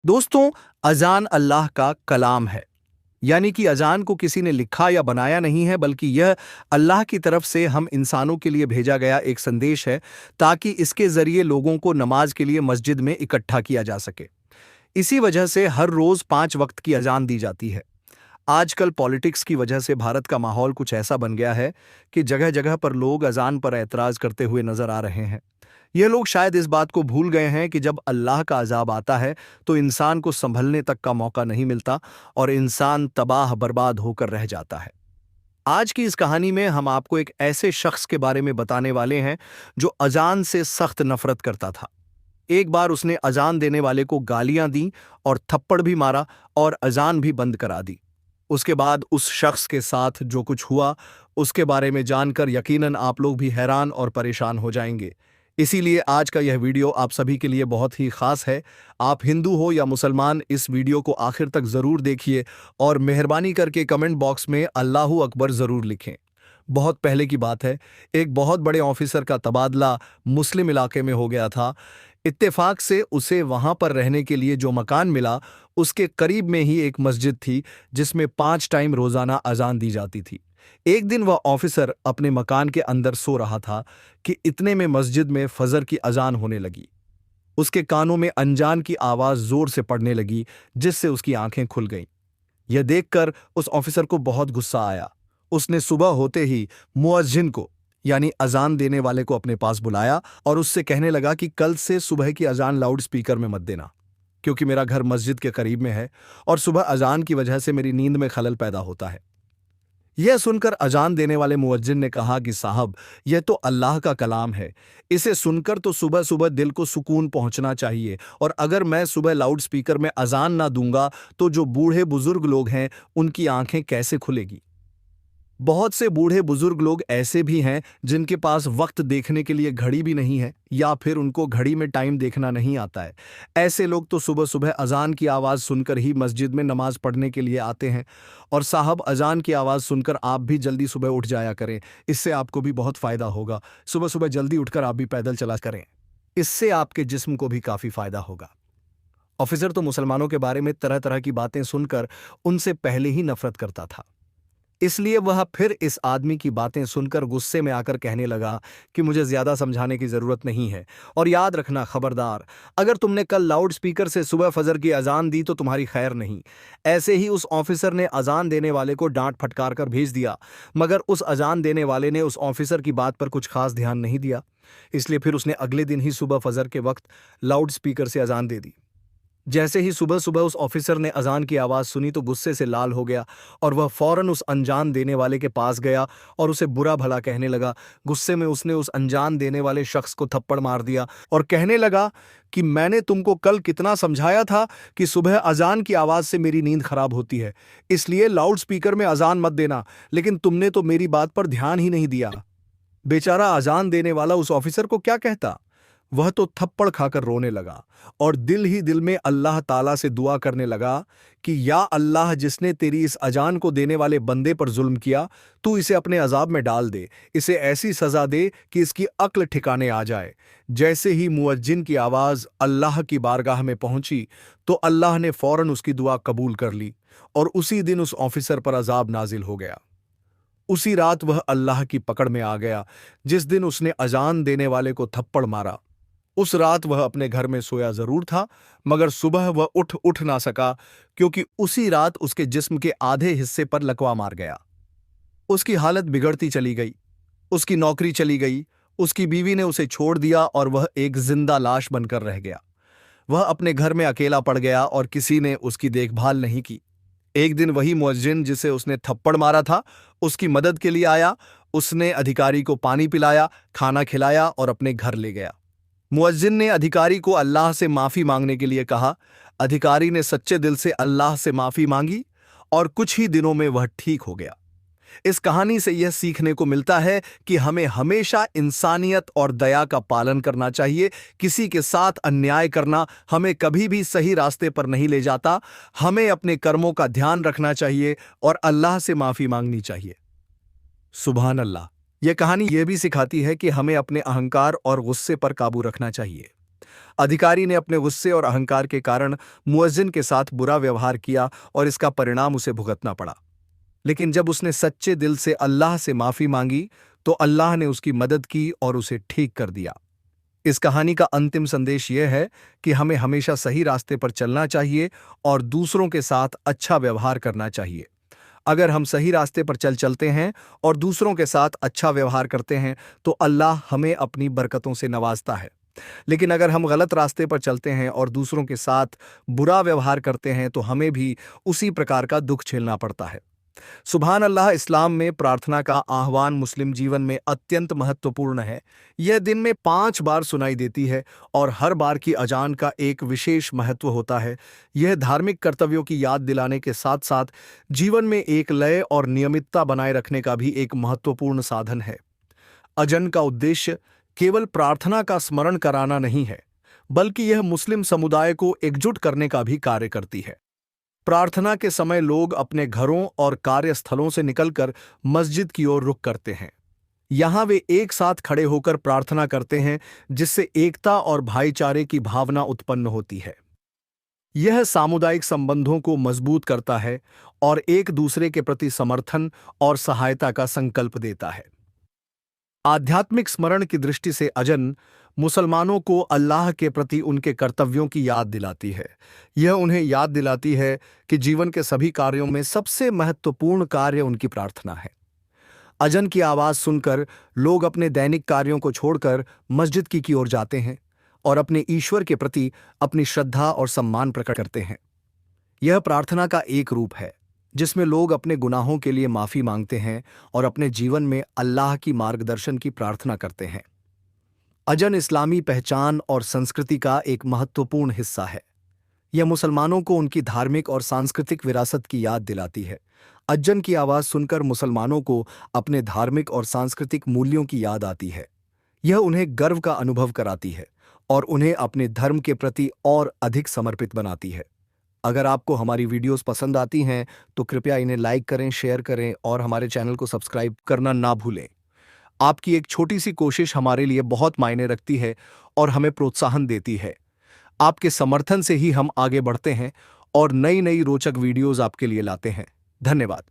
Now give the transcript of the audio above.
दोस्तों, अजान अल्लाह का कलाम है। यानी कि अजान को किसी ने लिखा या बनाया नहीं है, बल्कि यह अल्लाह की तरफ से हम इंसानों के लिए भेजा गया एक संदेश है, ताकि इसके जरिए लोगों को नमाज के लिए मस्जिद में इकट्ठा किया जा सके। इसी वजह से हर रोज 5 वक्त की अजान दी जाती है। आजकल पॉलिटिक्स की वजह से भारत का माहौल कुछ ऐसा बन गया है कि जगह जगह पर लोग अजान पर एतराज करते हुए नजर आ रहे हैं। ये लोग शायद इस बात को भूल गए हैं कि जब अल्लाह का अजाब आता है तो इंसान को संभलने तक का मौका नहीं मिलता और इंसान तबाह बर्बाद होकर रह जाता है। आज की इस कहानी में हम आपको एक ऐसे शख्स के बारे में बताने वाले हैं जो अजान से सख्त नफरत करता था। एक बार उसने अजान देने वाले को गालियां दी और थप्पड़ भी मारा और अजान भी बंद करा दी। उसके बाद उस शख्स के साथ जो कुछ हुआ, उसके बारे में जानकर यकीनन आप लोग भी हैरान और परेशान हो जाएंगे। इसीलिए आज का यह वीडियो आप सभी के लिए बहुत ही खास है। आप हिंदू हो या मुसलमान, इस वीडियो को आखिर तक जरूर देखिए और मेहरबानी करके कमेंट बॉक्स में अल्लाहू अकबर जरूर लिखें। बहुत पहले की बात है, एक बहुत बड़े ऑफिसर का तबादला मुस्लिम इलाके में हो गया था। इत्तेफाक से उसे वहां पर रहने के लिए जो मकान मिला, उसके करीब में ही एक मस्जिद थी जिसमें 5 टाइम रोजाना अजान दी जाती थी। एक दिन वह ऑफिसर अपने मकान के अंदर सो रहा था कि इतने में मस्जिद में फजर की अजान होने लगी। उसके कानों में अनजान की आवाज जोर से पड़ने लगी, जिससे उसकी आंखें खुल गईं। यह देखकर उस ऑफिसर को बहुत गुस्सा आया। उसने सुबह होते ही मुअज्जिन को, यानी अजान देने वाले को अपने पास बुलाया और उससे कहने लगा कि कल से सुबह की अजान लाउड स्पीकर में मत देना, क्योंकि मेरा घर मस्जिद के करीब में है और सुबह अजान की वजह से मेरी नींद में खलल पैदा होता है। यह सुनकर अजान देने वाले मुअज्जिन ने कहा कि साहब, यह तो अल्लाह का कलाम है। इसे सुनकर तो सुबह सुबह दिल को सुकून पहुंचना चाहिए, और अगर मैं सुबह लाउड स्पीकर में अजान ना दूंगा तो जो बूढ़े बुजुर्ग लोग हैं उनकी आंखें कैसे खुलेगी। बहुत से बूढ़े बुजुर्ग लोग ऐसे भी हैं जिनके पास वक्त देखने के लिए घड़ी भी नहीं है, या फिर उनको घड़ी में टाइम देखना नहीं आता है। ऐसे लोग तो सुबह सुबह अजान की आवाज़ सुनकर ही मस्जिद में नमाज पढ़ने के लिए आते हैं। और साहब, अजान की आवाज़ सुनकर आप भी जल्दी सुबह उठ जाया करें, इससे आपको भी बहुत फ़ायदा होगा। सुबह सुबह जल्दी उठकर आप भी पैदल चला करें, इससे आपके जिस्म को भी काफ़ी फ़ायदा होगा। ऑफिसर तो मुसलमानों के बारे में तरह तरह की बातें सुनकर उनसे पहले ही नफरत करता था। इसलिए वह फिर इस आदमी की बातें सुनकर गुस्से में आकर कहने लगा कि मुझे ज्यादा समझाने की जरूरत नहीं है, और याद रखना खबरदार, अगर तुमने कल लाउड स्पीकर से सुबह फजर की अजान दी तो तुम्हारी खैर नहीं। ऐसे ही उस ऑफिसर ने अजान देने वाले को डांट फटकार कर भेज दिया, मगर उस अजान देने वाले ने उस ऑफिसर की बात पर कुछ खास ध्यान नहीं दिया। इसलिए फिर उसने अगले दिन ही सुबह फजर के वक्त लाउड स्पीकर से अजान दे दी। जैसे ही सुबह सुबह उस ऑफिसर ने अजान की आवाज़ सुनी तो गुस्से से लाल हो गया, और वह फौरन उस अनजान देने वाले के पास गया और उसे बुरा भला कहने लगा। गुस्से में उसने उस अनजान देने वाले शख्स को थप्पड़ मार दिया और कहने लगा कि मैंने तुमको कल कितना समझाया था कि सुबह अजान की आवाज़ से मेरी नींद खराब होती है, इसलिए लाउड स्पीकर में अजान मत देना, लेकिन तुमने तो मेरी बात पर ध्यान ही नहीं दिया। बेचारा अजान देने वाला उस ऑफिसर को क्या कहता। वह तो थप्पड़ खाकर रोने लगा और दिल ही दिल में अल्लाह ताला से दुआ करने लगा कि या अल्लाह, जिसने तेरी इस अजान को देने वाले बंदे पर जुल्म किया, तू इसे अपने अजाब में डाल दे, इसे ऐसी सजा दे कि इसकी अक्ल ठिकाने आ जाए। जैसे ही मुअज्जिन की आवाज़ अल्लाह की बारगाह में पहुंची तो अल्लाह ने फौरन उसकी दुआ कबूल कर ली और उसी दिन उस ऑफिसर पर अजाब नाजिल हो गया। उसी रात वह अल्लाह की पकड़ में आ गया जिस दिन उसने अजान देने वाले को थप्पड़ मारा। उस रात वह अपने घर में सोया जरूर था, मगर सुबह वह उठ ना सका, क्योंकि उसी रात उसके जिस्म के आधे हिस्से पर लकवा मार गया। उसकी हालत बिगड़ती चली गई, उसकी नौकरी चली गई, उसकी बीवी ने उसे छोड़ दिया और वह एक जिंदा लाश बनकर रह गया। वह अपने घर में अकेला पड़ गया और किसी ने उसकी देखभाल नहीं की। एक दिन वही मुअज्जिन जिसे उसने थप्पड़ मारा था उसकी मदद के लिए आया। उसने अधिकारी को पानी पिलाया, खाना खिलाया और अपने घर ले गया। मुअज्जिन ने अधिकारी को अल्लाह से माफ़ी मांगने के लिए कहा। अधिकारी ने सच्चे दिल से अल्लाह से माफ़ी मांगी और कुछ ही दिनों में वह ठीक हो गया। इस कहानी से यह सीखने को मिलता है कि हमें हमेशा इंसानियत और दया का पालन करना चाहिए। किसी के साथ अन्याय करना हमें कभी भी सही रास्ते पर नहीं ले जाता। हमें अपने कर्मों का ध्यान रखना चाहिए और अल्लाह से माफ़ी मांगनी चाहिए। सुभान अल्लाह। यह कहानी यह भी सिखाती है कि हमें अपने अहंकार और गुस्से पर काबू रखना चाहिए। अधिकारी ने अपने गुस्से और अहंकार के कारण मुअज्जिन के साथ बुरा व्यवहार किया और इसका परिणाम उसे भुगतना पड़ा। लेकिन जब उसने सच्चे दिल से अल्लाह से माफी मांगी तो अल्लाह ने उसकी मदद की और उसे ठीक कर दिया। इस कहानी का अंतिम संदेश यह है कि हमें हमेशा सही रास्ते पर चलना चाहिए और दूसरों के साथ अच्छा व्यवहार करना चाहिए। अगर हम सही रास्ते पर चलते हैं और दूसरों के साथ अच्छा व्यवहार करते हैं तो अल्लाह हमें अपनी बरकतों से नवाजता है। लेकिन अगर हम गलत रास्ते पर चलते हैं और दूसरों के साथ बुरा व्यवहार करते हैं तो हमें भी उसी प्रकार का दुख झेलना पड़ता है। सुभान अल्लाह। इस्लाम में प्रार्थना का आह्वान मुस्लिम जीवन में अत्यंत महत्वपूर्ण है। यह दिन में 5 बार सुनाई देती है और हर बार की अजान का एक विशेष महत्व होता है। यह धार्मिक कर्तव्यों की याद दिलाने के साथ साथ जीवन में एक लय और नियमितता बनाए रखने का भी एक महत्वपूर्ण साधन है। अजन का उद्देश्य केवल प्रार्थना का स्मरण कराना नहीं है, बल्कि यह मुस्लिम समुदाय को एकजुट करने का भी कार्य करती है। प्रार्थना के समय लोग अपने घरों और कार्यस्थलों से निकलकर मस्जिद की ओर रुख करते हैं। यहाँ वे एक साथ खड़े होकर प्रार्थना करते हैं, जिससे एकता और भाईचारे की भावना उत्पन्न होती है। यह सामुदायिक संबंधों को मजबूत करता है और एक दूसरे के प्रति समर्थन और सहायता का संकल्प देता है। आध्यात्मिक स्मरण की दृष्टि से अजन मुसलमानों को अल्लाह के प्रति उनके कर्तव्यों की याद दिलाती है। यह उन्हें याद दिलाती है कि जीवन के सभी कार्यों में सबसे महत्वपूर्ण कार्य उनकी प्रार्थना है। अजन की आवाज़ सुनकर लोग अपने दैनिक कार्यों को छोड़कर मस्जिद की ओर जाते हैं और अपने ईश्वर के प्रति अपनी श्रद्धा और सम्मान प्रकट करते हैं। यह प्रार्थना का एक रूप है जिसमें लोग अपने गुनाहों के लिए माफ़ी मांगते हैं और अपने जीवन में अल्लाह की मार्गदर्शन की प्रार्थना करते हैं। अजन इस्लामी पहचान और संस्कृति का एक महत्वपूर्ण हिस्सा है। यह मुसलमानों को उनकी धार्मिक और सांस्कृतिक विरासत की याद दिलाती है। अजन की आवाज़ सुनकर मुसलमानों को अपने धार्मिक और सांस्कृतिक मूल्यों की याद आती है। यह उन्हें गर्व का अनुभव कराती है और उन्हें अपने धर्म के प्रति और अधिक समर्पित बनाती है। अगर आपको हमारी वीडियोस पसंद आती हैं तो कृपया इन्हें लाइक करें, शेयर करें और हमारे चैनल को सब्सक्राइब करना ना भूलें। आपकी एक छोटी सी कोशिश हमारे लिए बहुत मायने रखती है और हमें प्रोत्साहन देती है। आपके समर्थन से ही हम आगे बढ़ते हैं और नई नई रोचक वीडियोस आपके लिए लाते हैं। धन्यवाद।